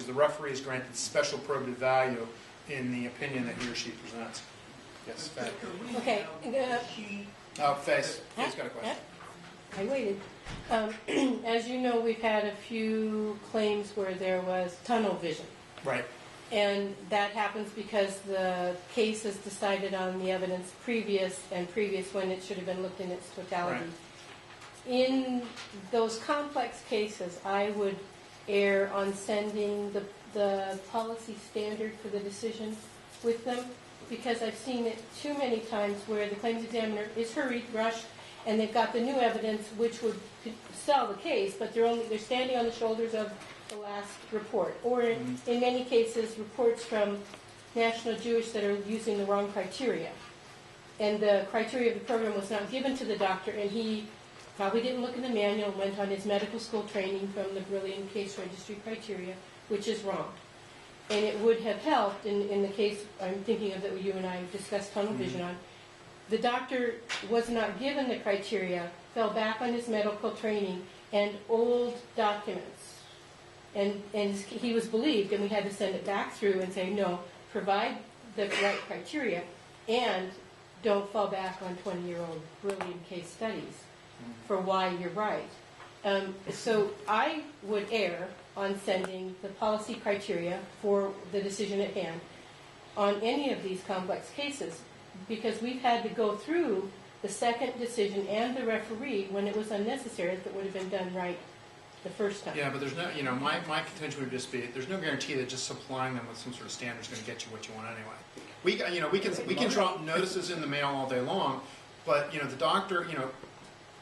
because the referee is granted special probative value in the opinion that he or she presents. Yes, Faye. Okay. Faye's got a question. I waited. As you know, we've had a few claims where there was tunnel vision. Right. And that happens because the case is decided on the evidence previous when it should have been looked in its totality. Right. In those complex cases, I would err on sending the policy standard for the decision with them, because I've seen it too many times where the claims examiner is hurried, rushed, and they've got the new evidence which would sell the case, but they're standing on the shoulders of the last report. Or in many cases, reports from National Jewish that are using the wrong criteria. And the criteria of the program was not given to the doctor, and he probably didn't look in the manual and went on his medical school training from the brilliant case registry criteria, which is wrong. And it would have helped in the case I'm thinking of that you and I discussed tunnel vision on. The doctor was not given the criteria, fell back on his medical training and old documents. And he was believed, and we had to send it back through and say, no, provide the right criteria and don't fall back on 20-year-old brilliant case studies for why you're right. So I would err on sending the policy criteria for the decision at hand on any of these complex cases, because we've had to go through the second decision and the referee when it was unnecessary if it would have been done right the first time. Yeah, but there's no, my contention would just be there's no guarantee that just supplying them with some sort of standard is going to get you what you want anyway. We can drop notices in the mail all day long, but the doctor,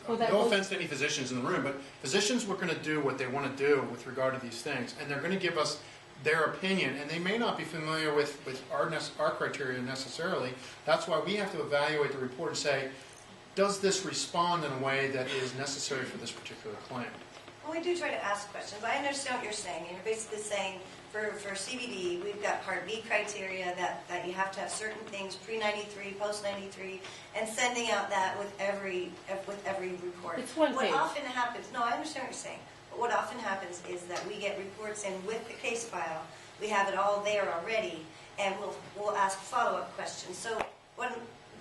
no offense to any physicians in the room, but physicians are going to do what they want to do with regard to these things, and they're going to give us their opinion, and they may not be familiar with our criteria necessarily. That's why we have to evaluate the report and say, does this respond in a way that is necessary for this particular claim? Well, we do try to ask questions. I understand what you're saying. You're basically saying for CBD, we've got Part B criteria that you have to have certain things pre-93, post-93, and sending out that with every report. It's one page. What often happens, no, I understand what you're saying, but what often happens is that we get reports in with the case file. We have it all there already, and we'll ask follow-up questions. So when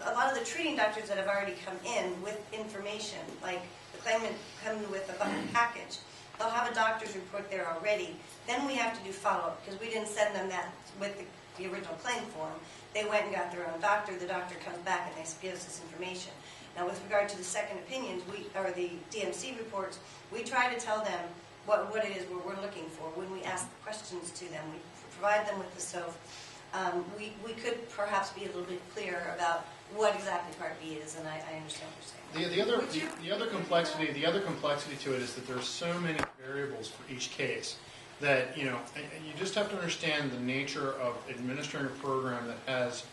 a lot of the treating doctors that have already come in with information, like the claimant coming with a package, they'll have a doctor's report there already. Then we have to do follow-up because we didn't send them that with the original claim form. They went and got their own doctor. The doctor comes back and they gives us information. Now, with regard to the second opinions, or the DMC reports, we try to tell them what it is we're looking for. When we ask questions to them, we provide them with the SOAP. We could perhaps be a little bit clearer about what exactly Part B is, and I understand what you're saying. The other complexity to it is that there's so many variables for each case that you just have to understand the nature of administering a program that has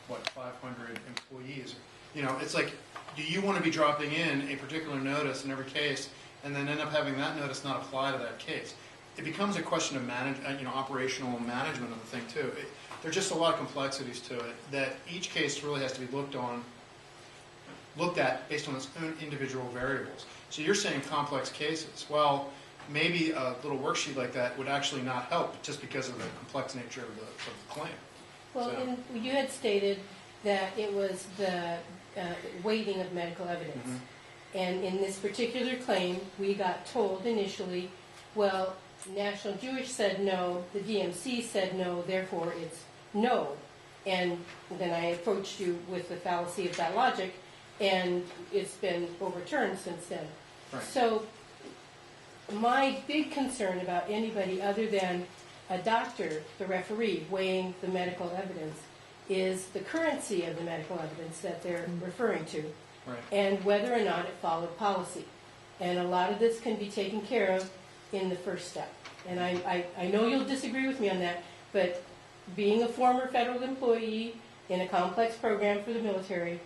500 employees. It's like, do you want to be dropping in a particular notice in every case and then end up having that notice not apply to that case? It becomes a question of operational management of the thing too. There's just a lot of complexities to it that each case really has to be looked at based on its own individual variables. So you're saying complex cases. Well, maybe a little worksheet like that would actually not help just because of the complex nature of the claim. Well, and you had stated that it was the weighting of medical evidence. Mm-hmm. And in this particular claim, we got told initially, well, National Jewish said no, the DMC said no, therefore it's no. And then I approached you with the fallacy of that logic, and it's been overturned since then. Right. So my big concern about anybody other than a doctor, the referee, weighing the medical evidence is the currency of the medical evidence that they're referring to, right, and whether or not it followed policy. And a lot of this can be taken care of in the first step. And I know you'll disagree with me on that, but being a former federal employee in a complex program for the military,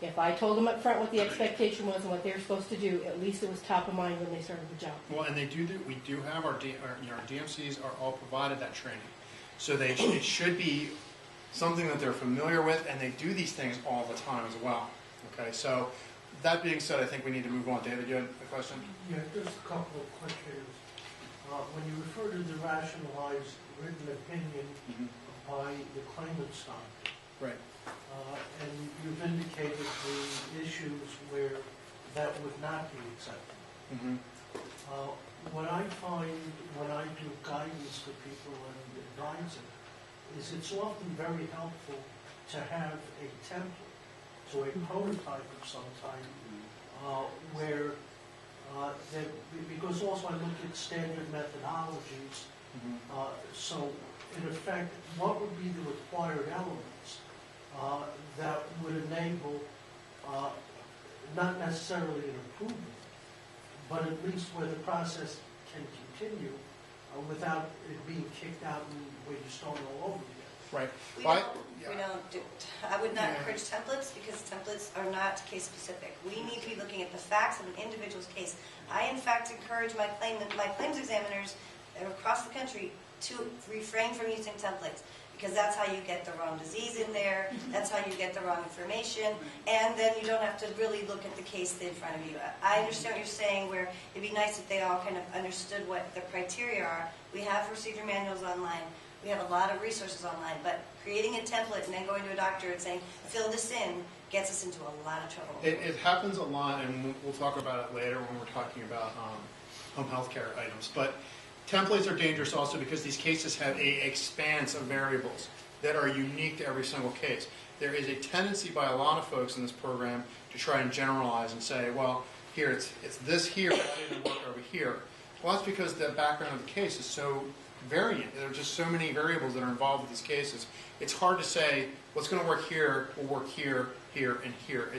if I told them up front what the expectation was and what they were supposed to do, at least it was top of mind when they started the job. Well, and we do have our DMCs are all provided that training. So it should be something that they're familiar with, and they do these things all the time as well. Okay, so that being said, I think we need to move on. David, you had a question? Yeah, just a couple of questions. when you refer to the rationalized written opinion by the claimant's doctor, Right. and you've indicated the issues where that would not be accepted. Mm-hmm. What I find when I do guidance to people and advising is it's often very helpful to have a template, so a prototype of some type, where because also I look at standard methodologies, so in effect, what would be the required elements that would enable not necessarily an approval, but at least where the process can continue without it being kicked out and where you start all over again. Right. We Well, don't do, I would not encourage templates because templates are not case specific. We need to be looking at the facts of an individual's case. I, in fact, encourage my claims examiners across the country to refrain from using templates because that's how you get the wrong disease in there, that's how you get the wrong information, and then you don't have to really look at the case in front of you. I understand what you're saying where it'd be nice if they all kind of understood what the criteria are. We have procedure manuals online. We have a lot of resources online, but creating a template and then going to a doctor and saying, fill this in, gets us into a lot of trouble. it happens a lot, and we'll talk about it later when we're talking about home health care items. But templates are dangerous also because these cases have a expanse of variables that are unique to every single case. There is a tendency by a lot of folks in this program to try and generalize and say, well, here it's this here, but that didn't work over here. Well, that's because the background of the case is so variant. There are just so many variables that are involved with these cases. It's hard to say what's going to work here will work here, here, and here.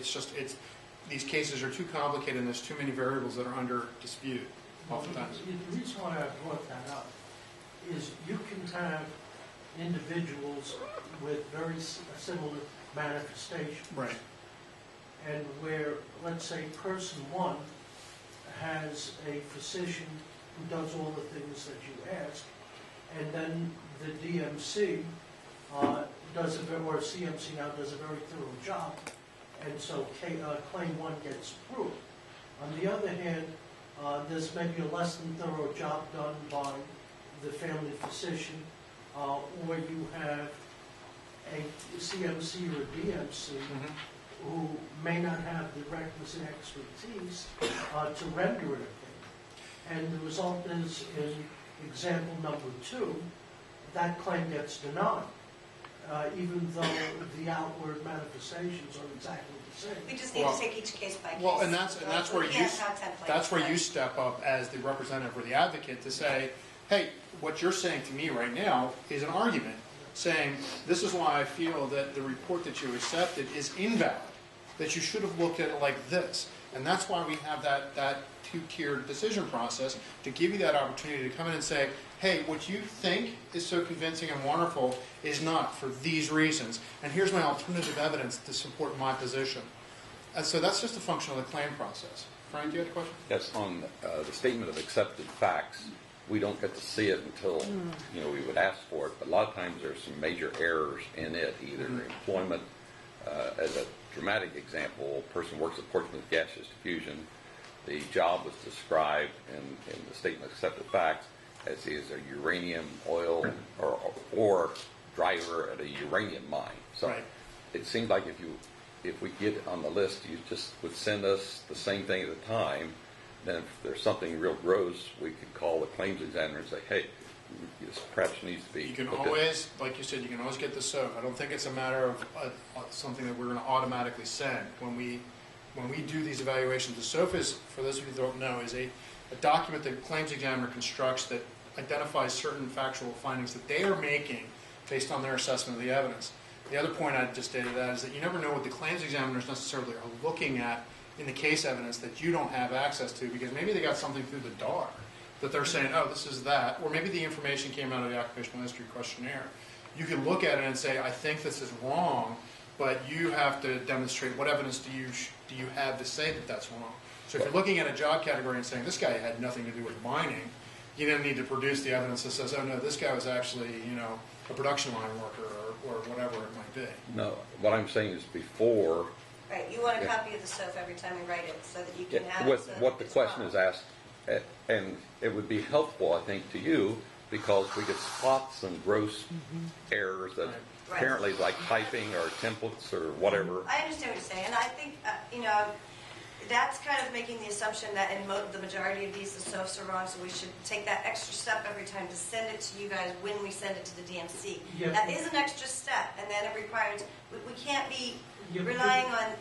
These cases are too complicated and there's too many variables that are under dispute oftentimes. The reason why I brought that up is you can have individuals with very similar manifestations. Right. And where, let's say, person one has a physician who does all the things that you ask, and then the DMC or CMC now does a very thorough job, and so claim one gets approved. On the other hand, there's maybe a less than thorough job done by the family physician, or you have a CMC or DMC who may not have the requisite expertise to render an opinion. And the result is, in example number 2, that claim gets denied, even though the outward manifestations are exactly the same. We just need to take each case by case. Well, and that's where you you step up as the representative or the advocate to say, hey, what you're saying to me right now is an argument saying this is why I feel that the report that you accepted is invalid, that you should have looked at it like this. And that's why we have that two-tiered decision process to give you that opportunity to come in and say, hey, what you think is so convincing and wonderful is not for these reasons. And here's my alternative evidence to support my position. And so that's just a function of the claim process. Frank, do you have a question? Yes, on the statement of accepted facts, we don't get to see it until we would ask for it. But a lot of times there's some major errors in it, either employment, as a dramatic example, a person works at Portsmouth Gaseous Diffusion. The job was described in the statement of accepted facts as is a uranium oil or driver at a uranium mine. So Right. It seemed like if we get it on the list, you just would send us the same thing at a time. Then if there's something real gross, we could call the claims examiner and say, hey, this perhaps needs to be You can looked at. always, like you said, you can always get the SOAP. I don't think it's a matter of something that we're going to automatically send. When we do these evaluations, the SOAP is, for those of you who don't know, is a document that the claims examiner constructs that identifies certain factual findings that they are making based on their assessment of the evidence. The other point I just stated that is that you never know what the claims examiners necessarily are looking at in the case evidence that you don't have access to, because maybe they got something through the dark that they're saying, oh, this is that, or maybe the information came out of the occupational history questionnaire. You can look at it and say, I think this is wrong, but you have to demonstrate what evidence do you have to say that that's wrong. So if you're looking at a job category and saying this guy had nothing to do with mining, you then need to produce the evidence that says, oh no, this guy was actually, a production line worker or whatever it might be. No, what I'm saying is before. Right, you want a copy of the SOAP every time we write it so that you can have What the question is asked And it would be helpful, I think, to you, because we could spot some gross errors that Right. apparently like typing or templates or whatever. I understand what you're saying, and I think, you know, that's kind of making the assumption that in the majority of these, the SOFs are wrong, so we should take that extra step every time to send it to you guys when we send it to the DMC. Yeah. That is an extra step, and then it requires, we can't be Yeah, relying on,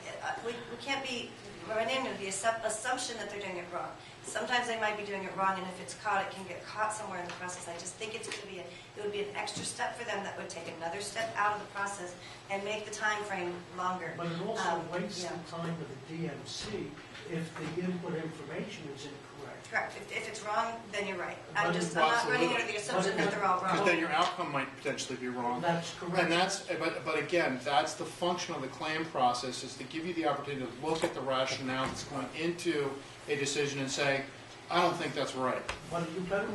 we can't be running into the assumption that they're doing it wrong. Sometimes they might be doing it wrong, and if it's caught, it can get caught somewhere in the process. I just think it's going to be, it would be an extra step for them that would take another step out of the process and make the time frame longer. But it also wastes yeah. the time of the DMC if the input information is incorrect. Correct. If it's wrong, then you're right. But I'm it's not running absolutely- under the assumption that they're all Because wrong. then your outcome might potentially be wrong. That's correct. And that's, but again, that's the function of the claim process, is to give you the opportunity to look at the rationale that's going into a decision and say, I don't think that's right. But you better